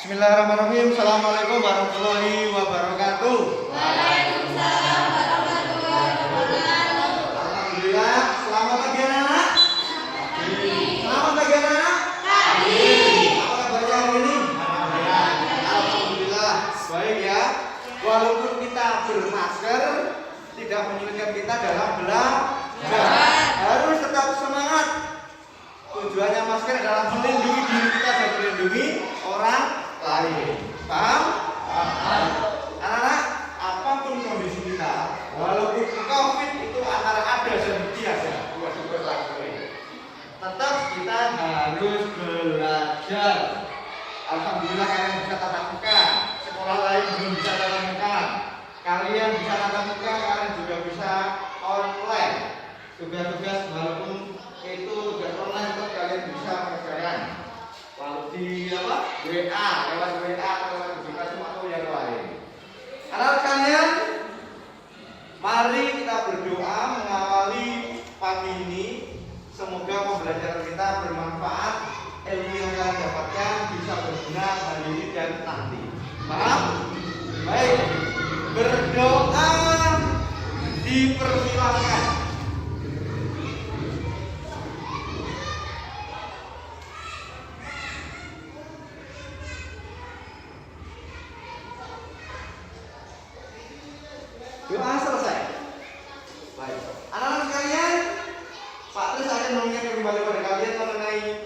Bismillahirrahmanirrahim. Assalamualaikum warahmatullahi wabarakatuh. Waalaikumsalam warahmatullahi wabarakatuh. Alhamdulillah. Selamat pagi anak-anak. Selamat pagi anak-anak. Apa kabarnya hari ini? Alhamdulillah. Baik ya. Walaupun kita bermasker, tidak menyulitkan kita dalam belajar. Harus tetap semangat. Tujuannya masker adalah melindungi diri kita dan melindungi orang lain. Paham? Anak-anak, apapun kondisi kita, walaupun COVID itu antara ada dan tiada, tetap kita harus belajar. Alhamdulillah kalian bisa tatap muka. Sekolah lain belum bisa tatap muka. Kalian bisa tatap muka, kalian juga bisa online. Tugas-tugas walaupun itu tugas online tetap kalian bisa mengerjakan. Lalu di WA, lewat WA atau lewat aplikasi atau yang lain. Anak kalian, mari kita berdoa mengawali pagi ini. Semoga pembelajaran kita bermanfaat, ilmu yang kalian dapatkan bisa berguna hari ini dan nanti. Paham? Baik, berdoa dipersilakan. Doa selesai. Baik. Anak-anak sekalian, Pak Tris akan mengingatkan kembali pada kalian mengenai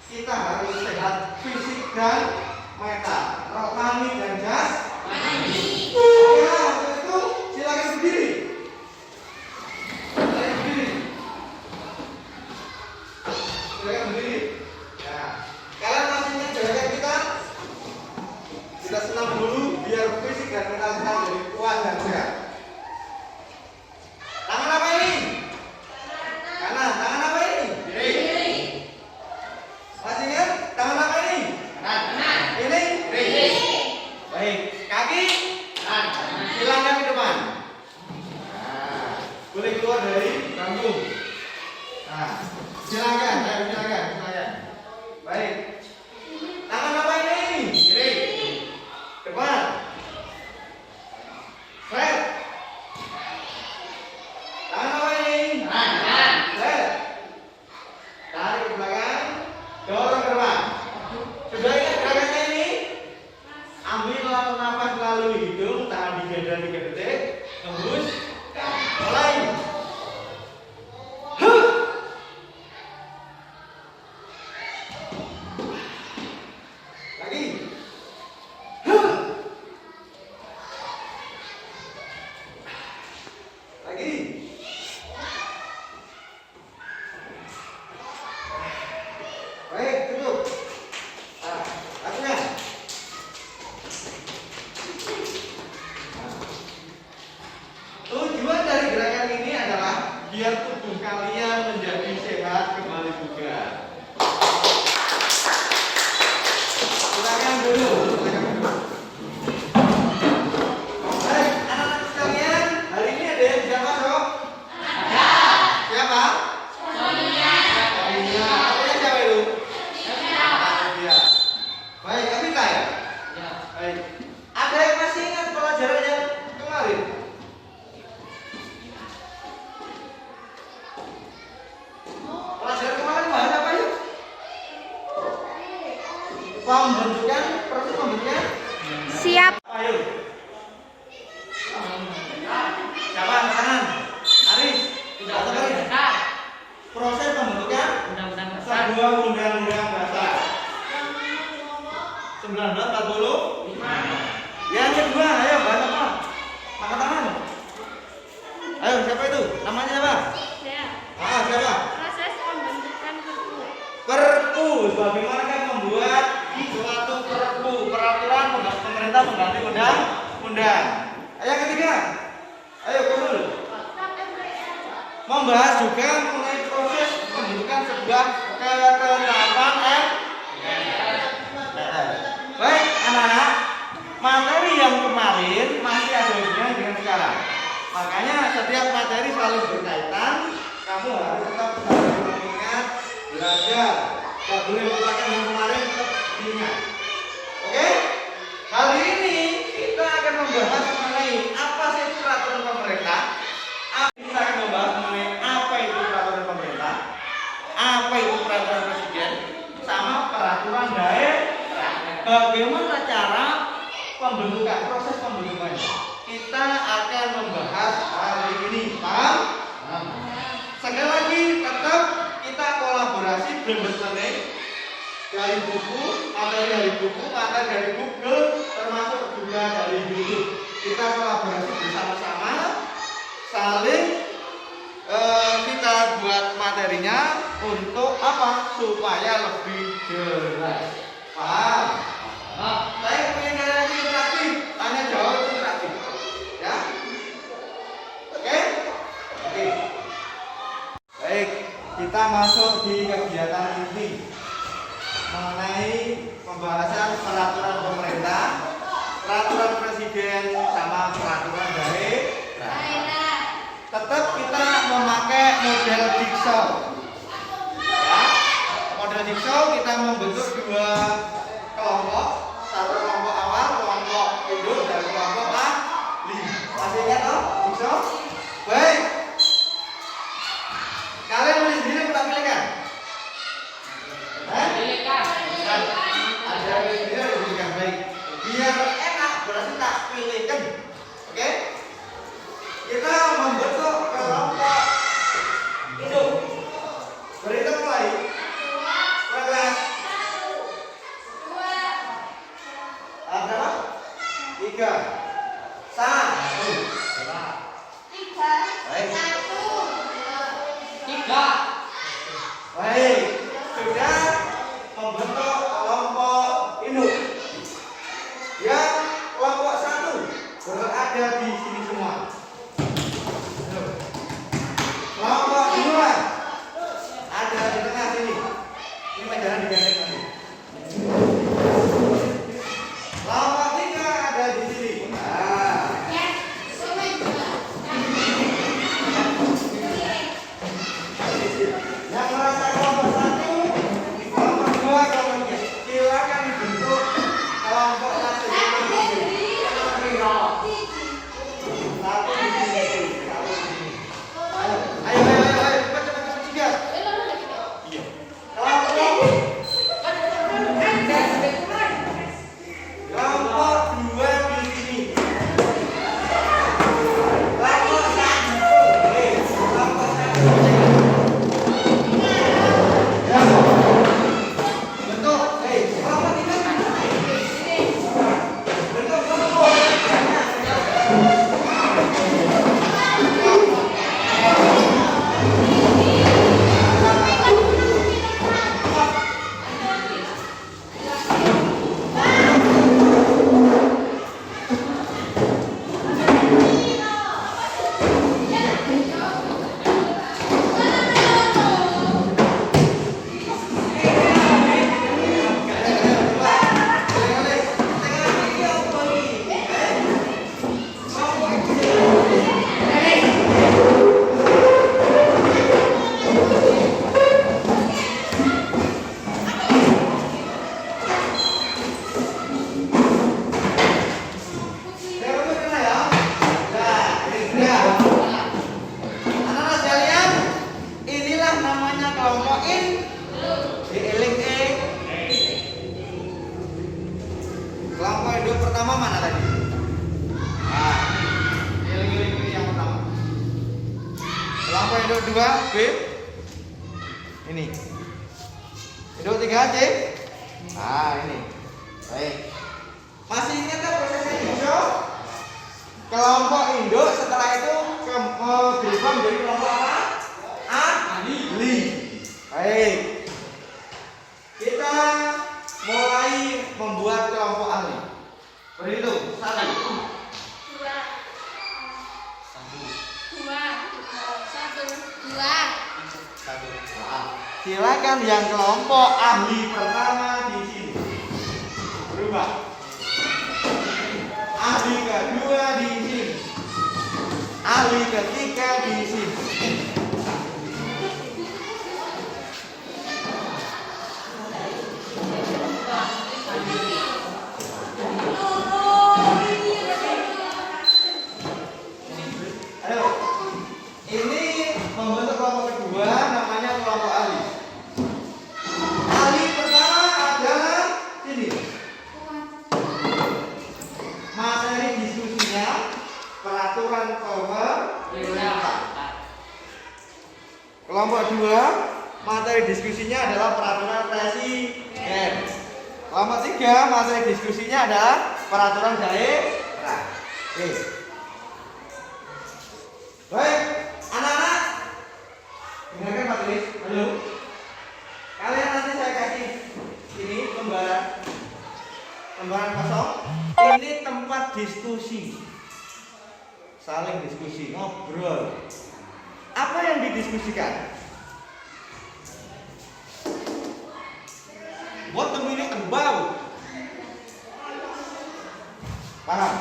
kita harus sehat fisik dan mental, rohani dan jasmani. Ya, untuk itu silakan berdiri. Silakan berdiri. Silakan berdiri. Ya. Kalian masih ingat jaga kita senam dulu biar fisik dan mental kita jadi kuat dan sehat. Tangan apa ini? Kanan. Tangan apa ini? Kiri. Masih ingat? Tangan apa ini? Kanan. Ini? Kiri. Baik. Kaki? Kanan. Silakan ke depan. Nah, boleh keluar dari panggung. Nah, silakan. Baik. Tangan apa ini? Kiri. Depan. Fred. Tangan apa ini? Kanan. Tarik ke belakang, dorong ke depan. Sudah ingat gerakannya ini? Ambil nafas melalui hidung, tahan 3 detik, hembus, mulai. Lagi. Lagi. Baik, tutup. Nah, lakukan. Tujuan dari gerakan ini adalah biar tubuh kalian menjadi sehat kembali juga. Silakan dulu. Baik, anak-anak sekalian, hari ini ada yang bisa masuk? Ada. Siapa? Sonia. Namanya siapa itu? Iya. Baik, Abita ya? Ya. Baik. Ada yang masih ingat pelajaran yang kemarin? Pelajaran kemarin bahas apa yuk? Pembentukan, proses pembentukan? Siap. Ayo. Siapa angkat tangan? Aris. Atau Aris? Proses pembentukan sebuah undang-undang dasar 1945. Yang kedua, ayo bahas apa? Angkat tangan. Ayo, siapa itu? Namanya siapa? Siapa? Proses pembentukan perpu. Perpu. Bagaimana kan membuat suatu perpu, peraturan pemerintah mengganti undang-undang. Yang ketiga, ayo Kumul. Membahas juga mengenai proses pembentukan sebuah ketetapan MPR. Baik anak-anak, materi yang kemarin masih ada hubungannya dengan sekarang. Makanya setiap materi selalu berkaitan. Kamu harus tetap mengingat, belajar. Gak boleh lupakan yang kemarin, tetap diingat. Oke? dari buku, materi dari Google, termasuk juga dari YouTube. Kita kolaborasi bersama-sama, saling kita buat materinya untuk apa? Supaya lebih jelas. Paham? Saya ingin kalian interaktif, tanya jawab itu interaktif, ya? Oke? Oke. Baik, kita masuk di kegiatan ini mengenai pembahasan peraturan pemerintah, peraturan presiden sama peraturan daerah. Tetap kita memakai model jigsaw. Ya, model jigsaw kita membentuk dua kelompok, satu kelompok awal, kelompok induk, dan kelompok ahli. Masih ingat toh jigsaw? Baik. Kalian nulis sendiri atau tak pilihkan? Pilihkan. Ada sendiri atau pilihkan? Baik. Biar enak berarti tak pilihkan. Oke? Kita membentuk kelompok induk. Berhitung mulai. Kelas. Berapa? 3. 1. Baik. Baik, sudah membentuk kelompok induk. Yang kelompok 1 berada di sini semua. Kelompok 2 ada di tengah sini. Ini jangan digandeng nanti. Kelompok 3 ada di sini. Nah. Yang merasa kelompok 1, kelompok 2, kelompok 3, silakan dibentuk kelompok satu di sini. Satu di sini. Ayo, cepat, 3. Iya. Kelompok 2 di sini. Kelompok 1. Kelompok 1. Kelompok induk pertama mana tadi? Nah, ini yang pertama. Kelompok induk 2 B. Ini. Induk 3 C. Nah, ini. Baik. Masih ingat kan prosesnya hijau? Kelompok induk setelah itu berubah menjadi kelompok apa? Ahli. Baik. Kita mulai membuat kelompok ahli. Berhitung 1. 1. Silakan yang kelompok ahli pertama di sini. Berubah. Ahli kedua di sini. Ahli ketiga di sini. Ayo. Ini membentuk kelompok kedua namanya kelompok ahli. Ahli pertama adalah sini. Materi diskusinya peraturan pemerintah. Kelompok 2 materi diskusinya adalah peraturan presiden. Oke. Kelompok 3 materi diskusinya adalah peraturan daerah. Oke. Baik, anak-anak. Dengarkan Pak Tulis. Halo. Kalian nanti saya kasih ini lembaran kosong. Ini tempat diskusi. Saling diskusi, ngobrol. Apa yang didiskusikan? What the meaning about? Paham?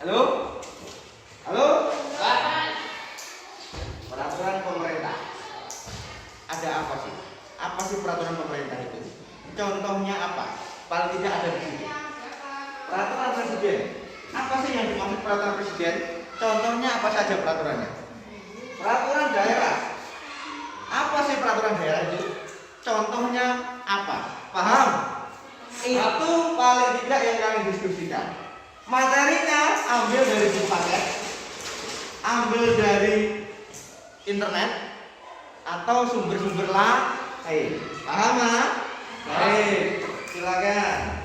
Halo? Halo? Peraturan pemerintah. Ada apa sih? Apa sih peraturan pemerintah itu? Contohnya apa? Paling tidak ada di sini. Peraturan presiden. Apa sih yang dimaksud peraturan presiden? Contohnya apa saja peraturannya? Peraturan daerah. Apa sih peraturan daerah itu? Contohnya apa? Paham? Itu paling tidak yang kalian diskusikan. Materinya ambil dari buku paket, ambil dari internet, atau sumber-sumber lain. Paham? Baik, silakan.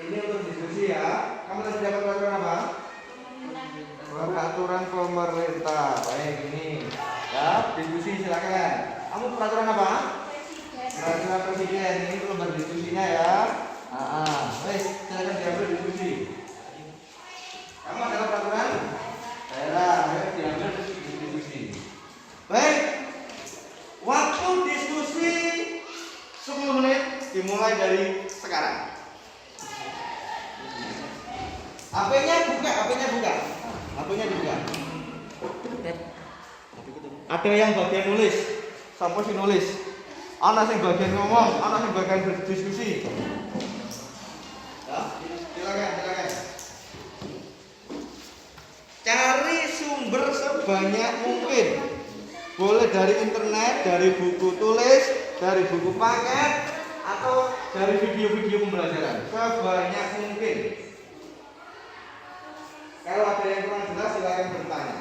Ini untuk diskusi ya. Kamu tadi dapat peraturan apa? Peraturan pemerintah. Baik, ini. Ya, diskusi silakan. Kamu peraturan apa? Peraturan presiden. Ini belum berdiskusinya ya. Baik, silakan diambil diskusi. Kamu adalah peraturan daerah. Baik, diambil diskusi. Baik. Waktu diskusi 10 menit dimulai dari sekarang. HP-nya buka. HP-nya dibuka. Ada yang bagian nulis, siapa sih nulis? Ana sing bagian ngomong, ana sing bagian berdiskusi. Ya, silakan. Cari sumber sebanyak mungkin. Boleh dari internet, dari buku tulis, dari buku paket, atau dari video-video pembelajaran. Sebanyak mungkin. Kalau ada yang kurang jelas silakan bertanya.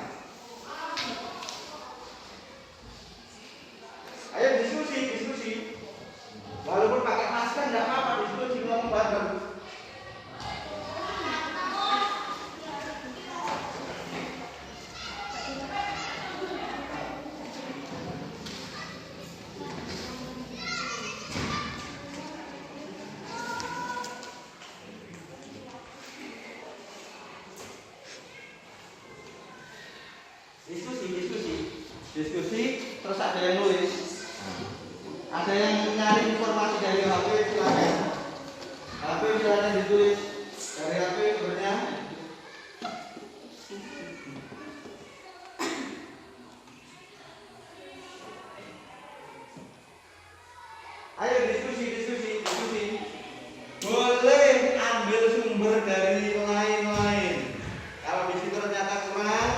Ayo diskusi. Walaupun pakai masker enggak apa-apa, diskusi ngomong bareng. Diskusi, terus ada yang nulis, ada yang nyari informasi dari HP, silakan. HP silakan ditulis dari HP sumbernya. Ayo diskusi. Boleh ambil sumber dari lain-lain. Kalau di situ ternyata kurang,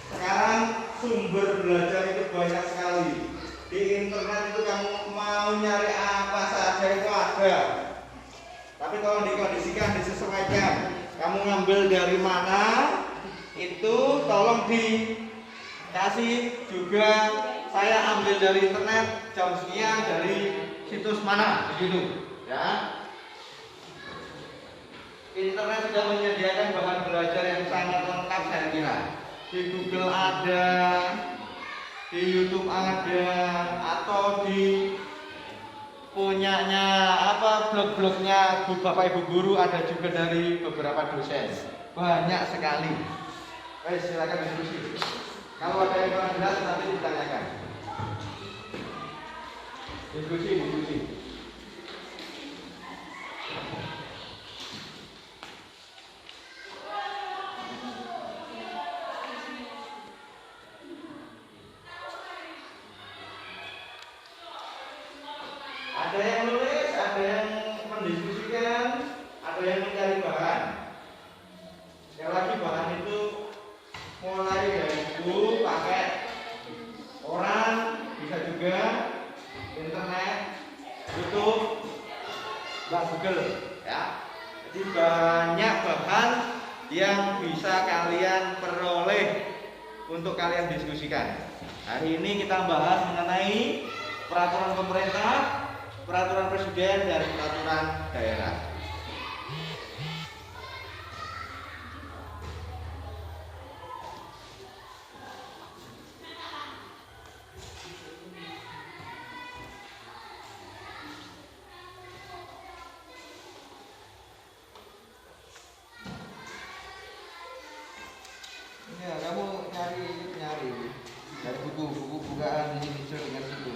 sekarang sumber belajar itu banyak sekali. Di internet itu kamu mau nyari apa saja itu ada. Tapi tolong dikondisikan, disesuaikan. Kamu ngambil dari mana itu tolong dikasih juga. Saya ambil dari internet jam sekian dari situs mana, begitu ya. Internet sudah menyediakan bahan belajar yang sangat lengkap saya kira. Di Google ada, di YouTube ada, atau di punyanya blog-blognya Bapak Ibu guru ada juga dari beberapa dosen. Banyak sekali. Baik, silakan diskusi. Kalau ada yang kurang jelas nanti ditanyakan. Diskusi. Ada yang nulis, ada yang mendiskusikan, ada yang mencari bahan. Yang lagi bahan itu mulai dari buku, paket, orang, bisa juga internet, YouTube, Google, ya. Jadi banyak bahan yang bisa kalian peroleh untuk kalian diskusikan. Hari ini kita bahas mengenai peraturan pemerintah, peraturan presiden, dan peraturan daerah. Ya, kamu nyari dari buku bukaan ini bisa dengan situ.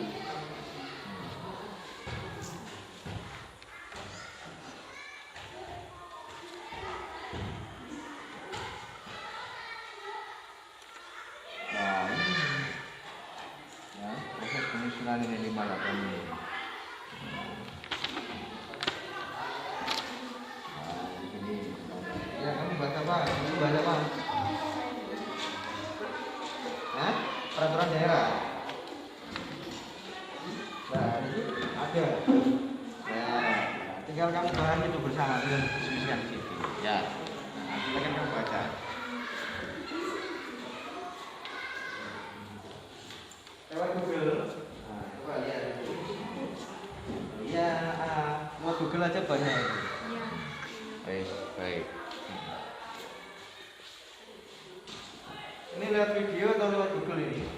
Nah, ini ya, proses penyusunan ini 58 ini. Nah, di sini. Ya, kamu baca apa? Kamu baca apa? Hah? Peraturan daerah. Nah, ini ada. Nah, tinggal kamu bahas itu bersama dengan diskusikan di situ. Ya. Nah, silakan kamu baca. Lewat Google. Nah, coba lihat. Ya, lewat Google aja banyak itu. Iya. Baik, baik. Ini lewat video atau lewat Google ini?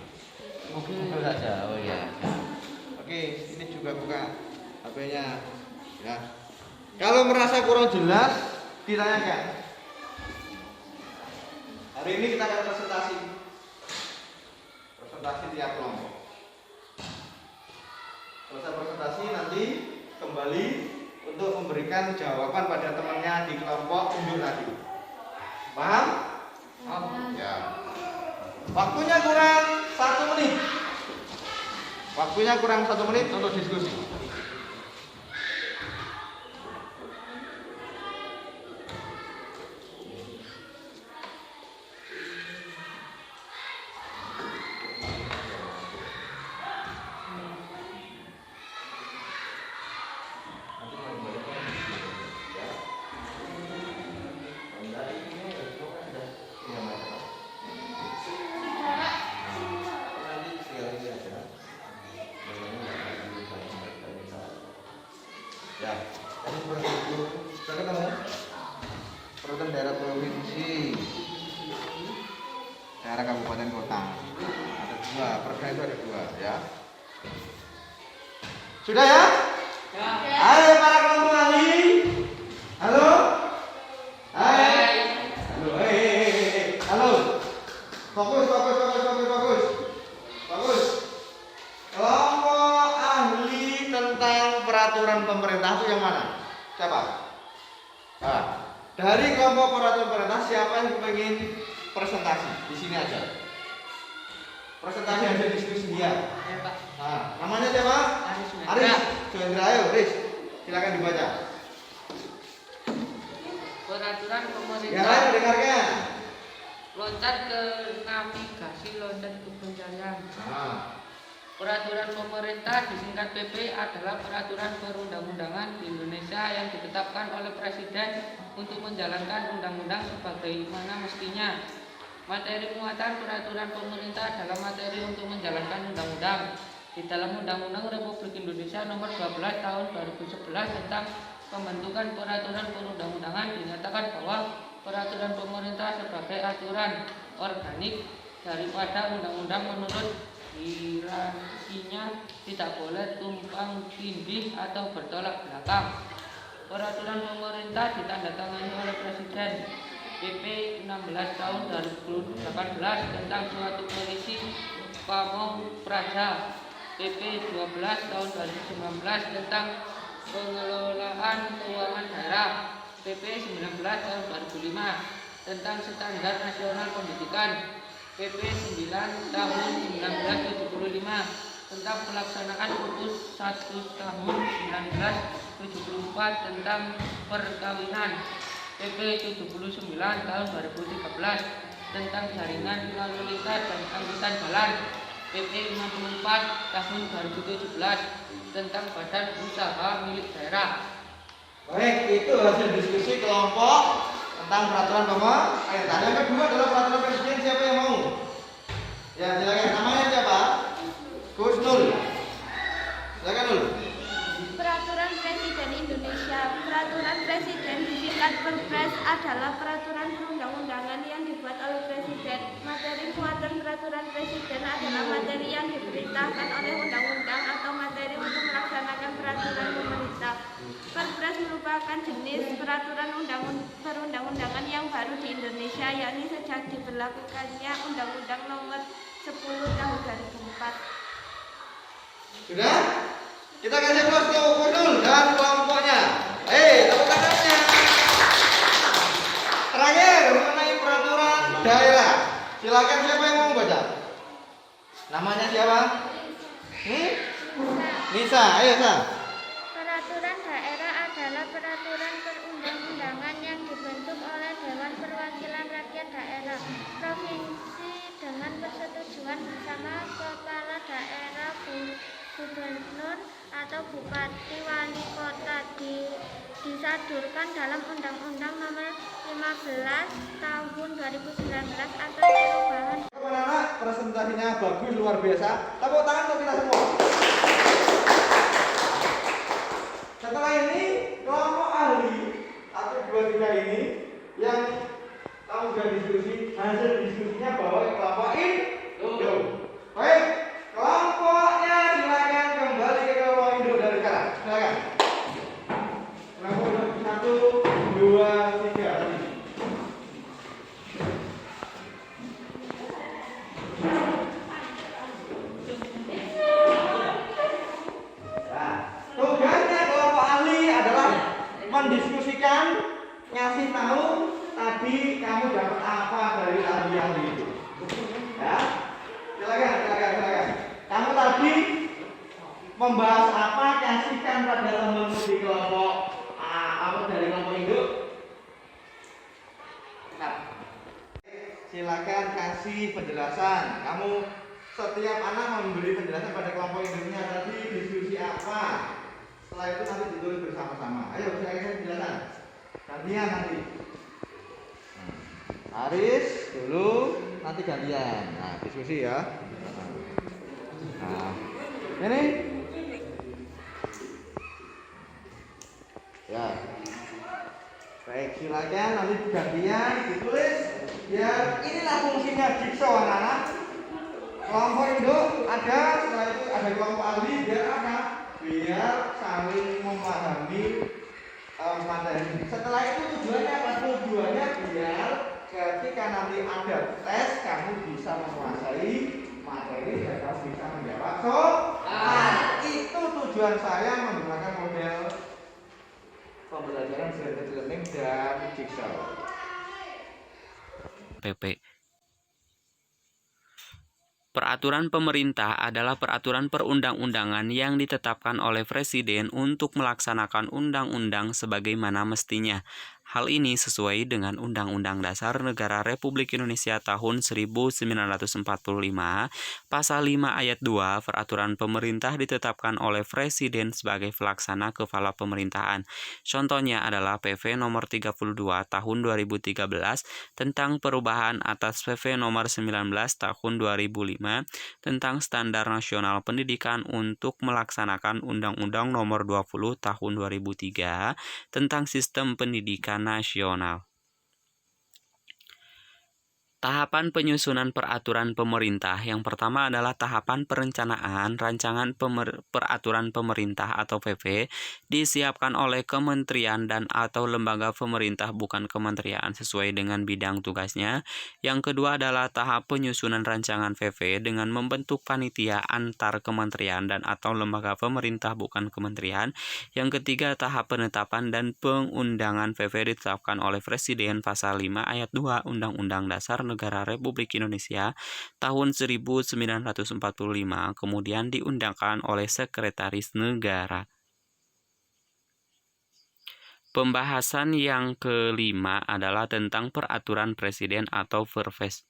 Google saja. Oh iya. Oke, ini juga buka HP-nya. Ya. Kalau merasa kurang jelas, ditanyakan. Hari ini kita akan presentasi tiap kelompok. Selesai presentasi nanti kembali untuk memberikan jawaban pada temannya di kelompok unjuk tadi. Paham? Ya. Waktunya kurang 1 menit. Waktunya kurang 1 menit untuk diskusi. Ya, tadi seperti itu. Sudah ketemu? Peraturan daerah provinsi, daerah kabupaten kota. Ada 2, perda itu ada 2, ya. Sudah ya? Ya. Hai para kelompok ahli. Halo? Hai. Halo, halo. Fokus. Kelompok ahli tentang peraturan pemerintah itu yang mana? Siapa? Nah, dari kelompok peraturan pemerintah siapa yang ingin presentasi? Di sini aja. Presentasi aja diskusi dia. Ya, Pak. Nah, namanya siapa? Aris. Suendra, ayo, Aris. Silakan dibaca. Peraturan Yang pemerintah lain dengarkan. loncat ke navigasi, loncat ke pencarian. Nah, Peraturan pemerintah disingkat PP adalah peraturan perundang-undangan di Indonesia yang ditetapkan oleh Presiden untuk menjalankan undang-undang sebagaimana mestinya. Materi muatan peraturan pemerintah adalah materi untuk menjalankan undang-undang. Di dalam Undang-Undang Republik Indonesia Nomor 12 Tahun 2011 tentang pembentukan peraturan perundang-undangan dinyatakan bahwa peraturan pemerintah sebagai aturan organik daripada undang-undang menurut hierarkinya tidak boleh tumpang tindih atau bertolak belakang. Peraturan pemerintah ditandatangani oleh Presiden. PP 16 tahun 2018 tentang suatu polisi pamong praja. PP 12 tahun 2019 tentang pengelolaan keuangan daerah. PP 19 tahun 2005 tentang standar nasional pendidikan. PP 9 tahun 1975 tentang pelaksanaan Putus 1 tahun 1974 tentang perkawinan. PP 79 tahun 2013 tentang jaringan lalu lintas dan angkutan jalan. PP 54 tahun 2017 tentang badan usaha milik daerah. baik, itu hasil diskusi kelompok tentang peraturan pemerintah. Yang kedua adalah peraturan presiden. Siapa yang mau? Ya, silakan. Namanya siapa? Perpres adalah peraturan perundang-undangan yang dibuat oleh Presiden. Materi muatan peraturan Presiden adalah materi yang diperintahkan oleh undang-undang atau materi untuk melaksanakan peraturan pemerintah. Perpres merupakan jenis peraturan perundang-undangan yang baru di Indonesia, yakni sejak diberlakukannya Undang-Undang Nomor 10 Tahun 2004. Sudah? Kita kasih plus tuh Kudul dan kelompoknya. Tepuk tangannya. Terakhir mengenai peraturan daerah. Silakan siapa yang mau baca? Namanya siapa? Nisa, ayo Sa. Peraturan daerah adalah peraturan perundang-undangan yang dibentuk oleh Dewan Perwakilan Rakyat Daerah Provinsi dengan persetujuan bersama kepala daerah, gubernur atau bupati, wali kota, disadurkan dalam Undang-Undang Nomor 15 Tahun 2019 atas perubahan. Anak-anak presentasinya bagus, luar biasa. Tepuk tangan untuk kita semua. Setelah ini kelompok ahli 1, 2, 3 ini yang kamu sudah diskusi, hasil diskusinya bawa ke kelompok induk. Baik, kelompoknya silakan kembali ke kelompok induk dari sekarang. Silakan. Kelompok induk 1, 2, 3. Tugasnya kelompok ahli adalah mendiskusikan, ngasih tahu tadi kamu dapat apa dari ahli itu. Ya, silakan. Kamu tadi membahas apa? Kasihkan pada temanmu di kelompok apa dari kelompok induk. Nah, silakan kasih penjelasan. Kamu setiap anak memberi penjelasan pada kelompok induknya tadi diskusi apa. Setelah itu nanti ditulis bersama-sama. Ayo silakan penjelasan. Gantian nanti. Haris dulu, nanti gantian. Nah, diskusi ya. Nah, ini. Ya. Baik, silakan nanti gantian ditulis. Ya, inilah fungsinya jigsaw anak-anak. Kelompok induk ada, setelah itu ada kelompok ahli biar apa? Biar saling memahami materi. Setelah itu tujuannya apa? Tujuannya biar ketika nanti ada tes kamu bisa menguasai materi dan kamu bisa menjawab soal. Itu tujuan saya menggunakan model pembelajaran blended learning dan jigsaw. PP. Peraturan pemerintah adalah peraturan perundang-undangan yang ditetapkan oleh Presiden untuk melaksanakan undang-undang sebagaimana mestinya. Hal ini sesuai dengan Undang-Undang Dasar Negara Republik Indonesia tahun 1945, Pasal 5 Ayat 2, peraturan pemerintah ditetapkan oleh Presiden sebagai pelaksana kepala pemerintahan. Contohnya adalah PP nomor 32 tahun 2013 tentang perubahan atas PP nomor 19 tahun 2005 tentang Standar Nasional Pendidikan untuk melaksanakan Undang-Undang nomor 20 tahun 2003 tentang Sistem Pendidikan Nasional. Tahapan penyusunan peraturan pemerintah. Yang pertama adalah tahapan perencanaan rancangan peraturan pemerintah atau PP disiapkan oleh kementerian dan atau lembaga pemerintah bukan kementerian sesuai dengan bidang tugasnya. Yang kedua adalah tahap penyusunan rancangan PP dengan membentuk panitia antar kementerian dan atau lembaga pemerintah bukan kementerian. Yang ketiga tahap penetapan dan pengundangan PP ditetapkan oleh Presiden Pasal 5 Ayat 2 Undang-Undang Dasar Negara Republik Indonesia tahun 1945 kemudian diundangkan oleh Sekretaris Negara. Pembahasan yang kelima adalah tentang peraturan presiden atau Perpres.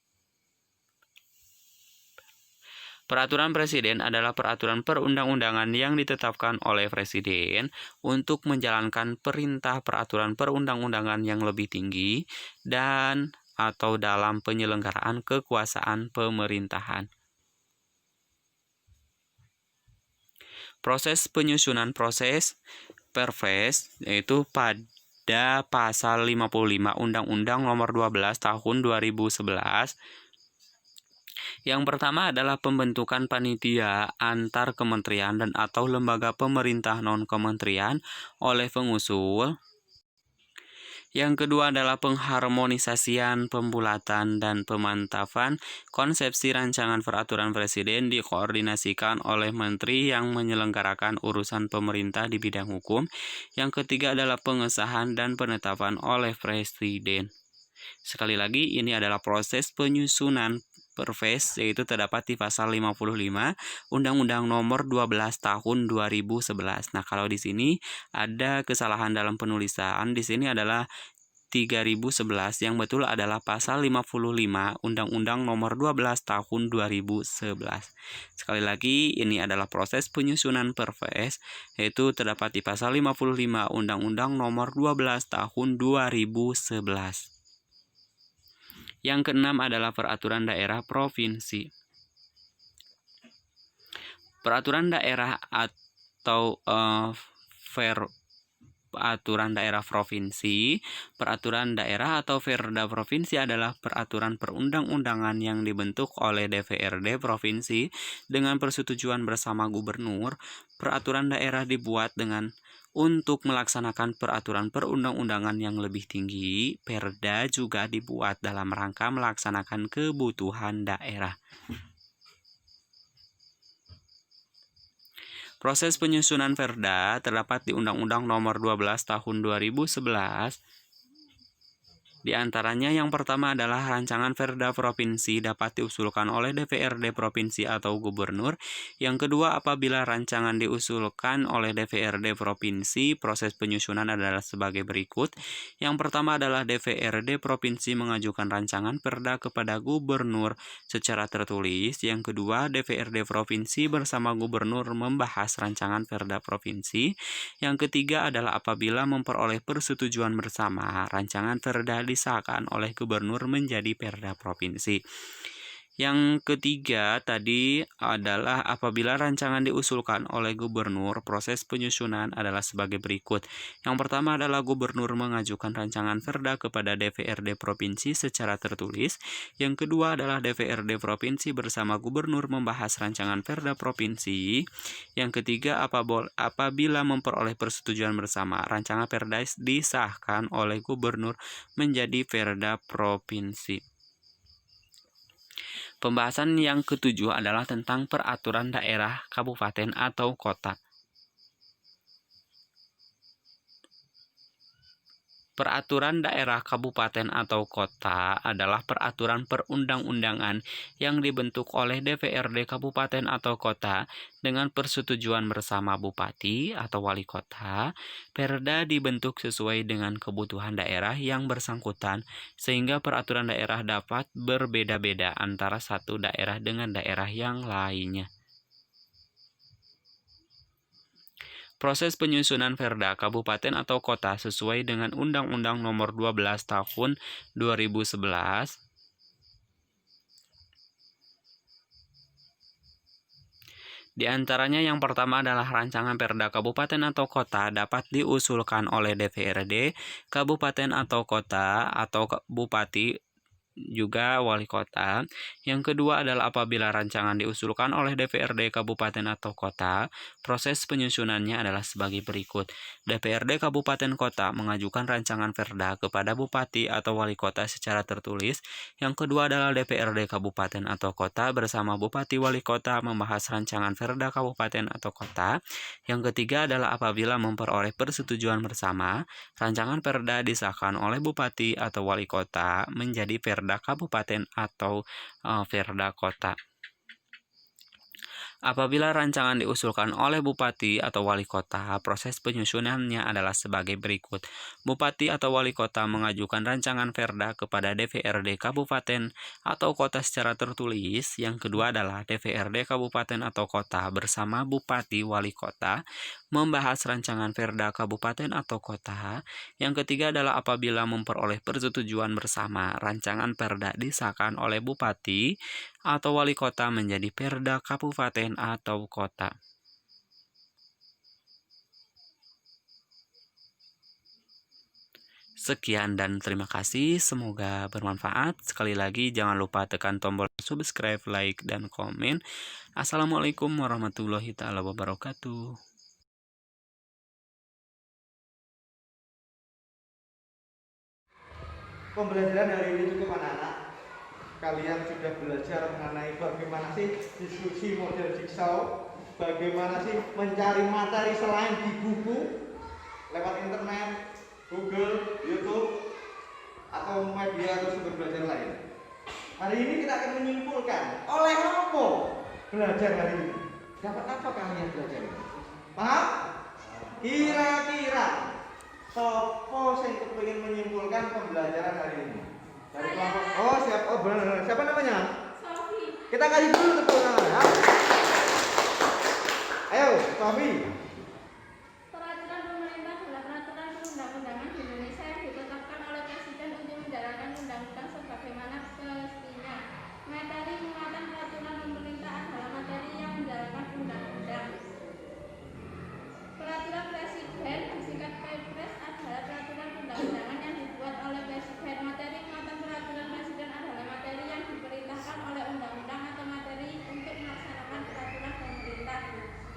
Peraturan presiden adalah peraturan perundang-undangan yang ditetapkan oleh presiden untuk menjalankan perintah peraturan perundang-undangan yang lebih tinggi dan atau dalam penyelenggaraan kekuasaan pemerintahan. Proses penyusunan proses Perpres yaitu Perda Pasal 55 Undang-Undang Nomor 12 Tahun 2011. Yang pertama adalah pembentukan panitia antar kementerian dan atau lembaga pemerintah non-kementerian oleh pengusul. Yang kedua adalah pengharmonisasian, pembulatan, dan pemantapan konsepsi rancangan peraturan presiden dikoordinasikan oleh menteri yang menyelenggarakan urusan pemerintah di bidang hukum. Yang ketiga adalah pengesahan dan penetapan oleh presiden. Sekali lagi, ini adalah proses penyusunan Perpres, yaitu terdapat di pasal 55 Undang-Undang Nomor 12 Tahun 2011. Nah, kalau di sini ada kesalahan dalam penulisan, di sini adalah 3011, yang betul adalah pasal 55 Undang-Undang Nomor 12 Tahun 2011. Sekali lagi, ini adalah proses penyusunan Perpres, yaitu terdapat di pasal 55 Undang-Undang Nomor 12 Tahun 2011. Yang keenam adalah peraturan daerah provinsi. Peraturan daerah atau peraturan daerah provinsi. Peraturan daerah atau Perda provinsi adalah peraturan perundang-undangan yang dibentuk oleh DPRD provinsi dengan persetujuan bersama gubernur. Peraturan daerah dibuat untuk melaksanakan peraturan perundang-undangan yang lebih tinggi. Perda juga dibuat dalam rangka melaksanakan kebutuhan daerah. Proses penyusunan Perda terdapat di Undang-Undang Nomor 12 Tahun 2011. Di antaranya yang pertama adalah rancangan Perda provinsi dapat diusulkan oleh DPRD provinsi atau gubernur. Yang kedua, apabila rancangan diusulkan oleh DPRD provinsi, proses penyusunan adalah sebagai berikut. Yang pertama adalah DPRD provinsi mengajukan rancangan Perda kepada gubernur secara tertulis. Yang kedua, DPRD provinsi bersama gubernur membahas rancangan Perda provinsi. Yang ketiga adalah apabila memperoleh persetujuan bersama, rancangan Perda disahkan oleh gubernur menjadi Perda provinsi. Yang ketiga tadi adalah apabila rancangan diusulkan oleh gubernur, proses penyusunan adalah sebagai berikut. Yang pertama adalah gubernur mengajukan rancangan Perda kepada DPRD provinsi secara tertulis. Yang kedua adalah DPRD provinsi bersama gubernur membahas rancangan Perda provinsi. Yang ketiga, apabila memperoleh persetujuan bersama, rancangan Perda disahkan oleh gubernur menjadi Perda provinsi. Pembahasan yang ketujuh adalah tentang peraturan daerah, kabupaten, atau kota. Peraturan daerah, kabupaten, atau kota adalah peraturan perundang-undangan yang dibentuk oleh DPRD kabupaten atau kota dengan persetujuan bersama bupati atau wali kota. Perda dibentuk sesuai dengan kebutuhan daerah yang bersangkutan, sehingga peraturan daerah dapat berbeda-beda antara satu daerah dengan daerah yang lainnya. Proses penyusunan Perda kabupaten atau kota sesuai dengan Undang-Undang Nomor 12 Tahun 2011. Di antaranya yang pertama adalah rancangan Perda kabupaten atau kota dapat diusulkan oleh DPRD kabupaten atau kota atau bupati juga wali kota. Yang kedua adalah apabila rancangan diusulkan oleh DPRD kabupaten atau kota, proses penyusunannya adalah sebagai berikut. DPRD kabupaten kota mengajukan rancangan Perda kepada bupati atau wali kota secara tertulis. Yang kedua adalah DPRD kabupaten atau kota bersama bupati wali kota membahas rancangan Perda kabupaten atau kota. Yang ketiga adalah apabila memperoleh persetujuan bersama, rancangan Perda disahkan oleh bupati atau wali kota menjadi Perda kabupaten atau Perda kota. Apabila rancangan diusulkan oleh bupati atau wali kota, proses penyusunannya adalah sebagai berikut. Bupati atau wali kota mengajukan rancangan Perda kepada DPRD kabupaten atau kota secara tertulis. Yang kedua adalah DPRD kabupaten atau kota bersama bupati wali kota membahas rancangan Perda kabupaten atau kota. Yang ketiga adalah apabila memperoleh persetujuan bersama, rancangan Perda disahkan oleh bupati atau wali kota menjadi Perda kabupaten atau kota. Sekian dan terima kasih, semoga bermanfaat. Sekali lagi jangan lupa tekan tombol subscribe, like, dan komen. Assalamualaikum warahmatullahi taala wabarakatuh. Pembelajaran hari ini cukup anak-anak. Kalian sudah belajar mengenai bagaimana sih diskusi model jigsaw, bagaimana sih mencari materi selain di buku, lewat internet, Google, YouTube, atau media atau sumber belajar lain. Hari ini kita akan menyimpulkan oleh apa belajar hari ini. Dapat apa kalian belajar ini? Paham? Kira-kira sopo sing kepengin menyimpulkan pembelajaran hari ini? Dari kelompok. Oh, siap. Oh, benar. Siapa namanya? Sofi. Kita kasih dulu tepuk tangan ya. Ayo, Sofi. Peraturan pemerintah adalah peraturan perundang-undangan di Indonesia yang ditetapkan oleh Presiden untuk menjalankan undang-undang sebagaimana semestinya. Materi muatan peraturan pemerintah adalah materi yang menjalankan undang-undang. Peraturan Presiden disingkat Perpres adalah peraturan perundang-undangan yang dibuat oleh Presiden. Materi muatan peraturan Presiden adalah materi yang diperintahkan oleh undang-undang atau materi untuk melaksanakan peraturan pemerintah.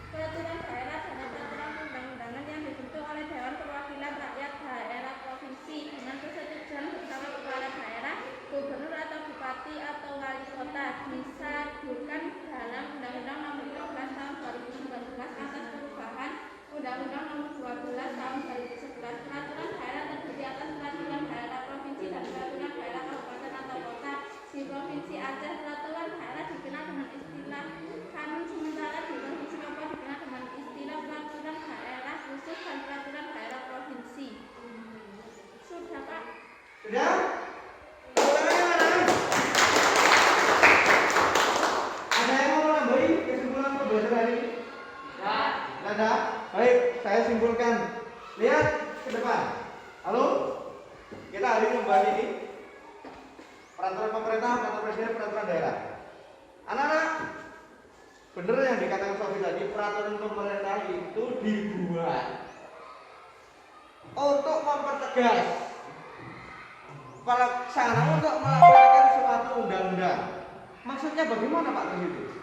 Peraturan daerah adalah peraturan perundang-undangan yang dibentuk oleh Dewan Perwakilan Rakyat Daerah Provinsi dengan persetujuan bersama kepala daerah, gubernur atau bupati atau wali kota. Disahkan dalam Undang-Undang Nomor 15 Tahun 2019 atas perubahan Undang-Undang Nomor 12 Tahun 2011. Peraturan daerah terdiri atas peraturan daerah provinsi dan peraturan daerah kabupaten atau kota. Di Provinsi Aceh, peraturan daerah dikenal dengan istilah kanun, sementara di Provinsi Papua dikenal dengan istilah peraturan daerah khusus dan peraturan daerah provinsi. Sudah, Pak? Sudah? Ulangannya mana? Ada yang mau nambahi kesimpulan pembelajaran hari ini? Ya. Tidak ada? Baik, saya simpulkan. Lihat ke depan. Halo? Kita hari ini membahas ini. Peraturan pemerintah, peraturan presiden, peraturan daerah. Anak-anak, benar yang dikatakan Sofi tadi, peraturan pemerintah itu dibuat untuk mempertegas pelaksanaan untuk melaksanakan suatu undang-undang. Maksudnya bagaimana Pak Presiden?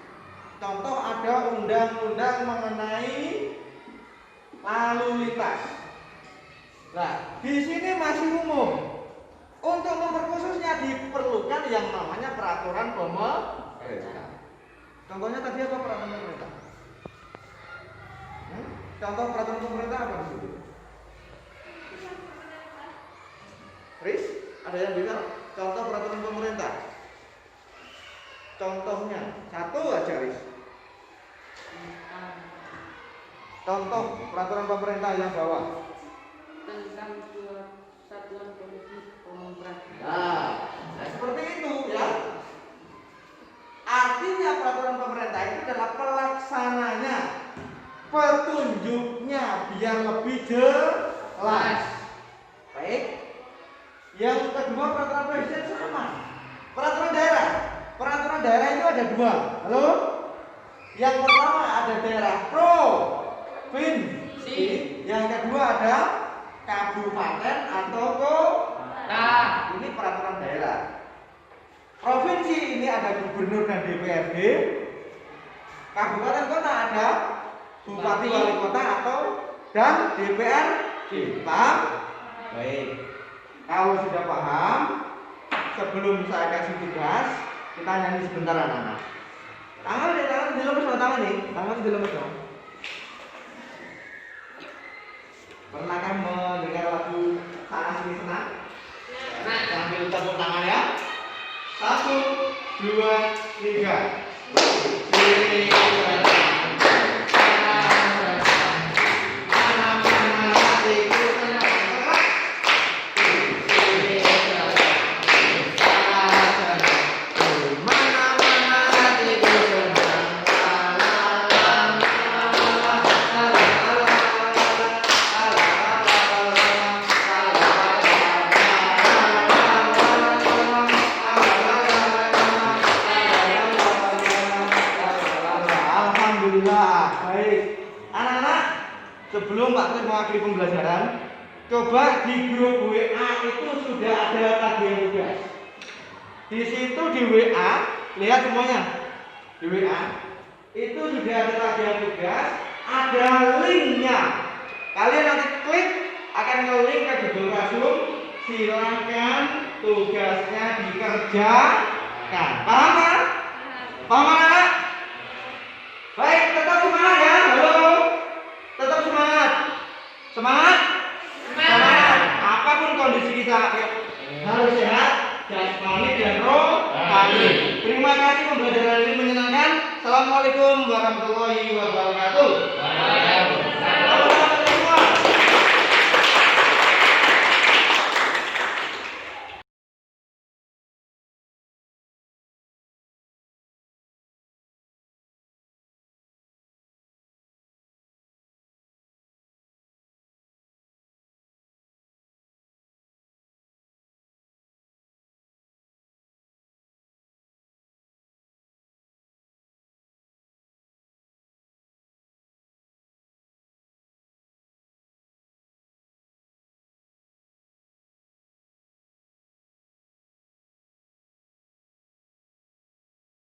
Contoh ada undang-undang mengenai lalu lintas. Nah, di sini masih umum. Untuk memperkhususnya diperlukan yang namanya peraturan pemerintah. Contohnya tadi apa peraturan pemerintah? Contoh peraturan pemerintah apa di situ? Riz, ada yang bilang contoh peraturan pemerintah. Contohnya satu aja, Riz. Contoh peraturan pemerintah yang bawah. Tentang satuan politik pemerintahan. Nah, seperti itu ya. Artinya peraturan pemerintah itu adalah pelaksananya, petunjuknya biar lebih jelas. Baik. Yang kedua peraturan presiden sama. Peraturan daerah. Peraturan daerah itu ada dua. Halo? Yang pertama ada daerah provinsi. Yang kedua ada kabupaten atau kota. Ini peraturan daerah. Provinsi ini ada gubernur dan DPRD. Kabupaten kota ada bupati wali kota atau dan DPRD. Paham? Baik. Kalau sudah paham, sebelum saya kasih tugas, kita nyanyi sebentar anak-anak. Tangan dilemes sama tangan nih, tangan dilemes dong. Pernahkah mendengar lagu Sana Sini Senang? Sambil tepuk tangan ya. 1, 2, 3. Sini sebelum Pak Kris mengakhiri pembelajaran, Coba di grup WA itu sudah ada tagihan tugas. Di situ di WA, lihat semuanya. Di WA itu sudah ada tagihan tugas, ada linknya. Kalian nanti klik akan nge-link ke Google Classroom. Silakan tugasnya dikerjakan. Paham kan? Paham anak? Baik, tetap semangat ya. Halo. Tetap semangat. Semangat? Semangat. Apapun kondisi kita harus sehat, jasmani dan rohani. Terima kasih pembelajaran ini menyenangkan. Assalamualaikum warahmatullahi wabarakatuh.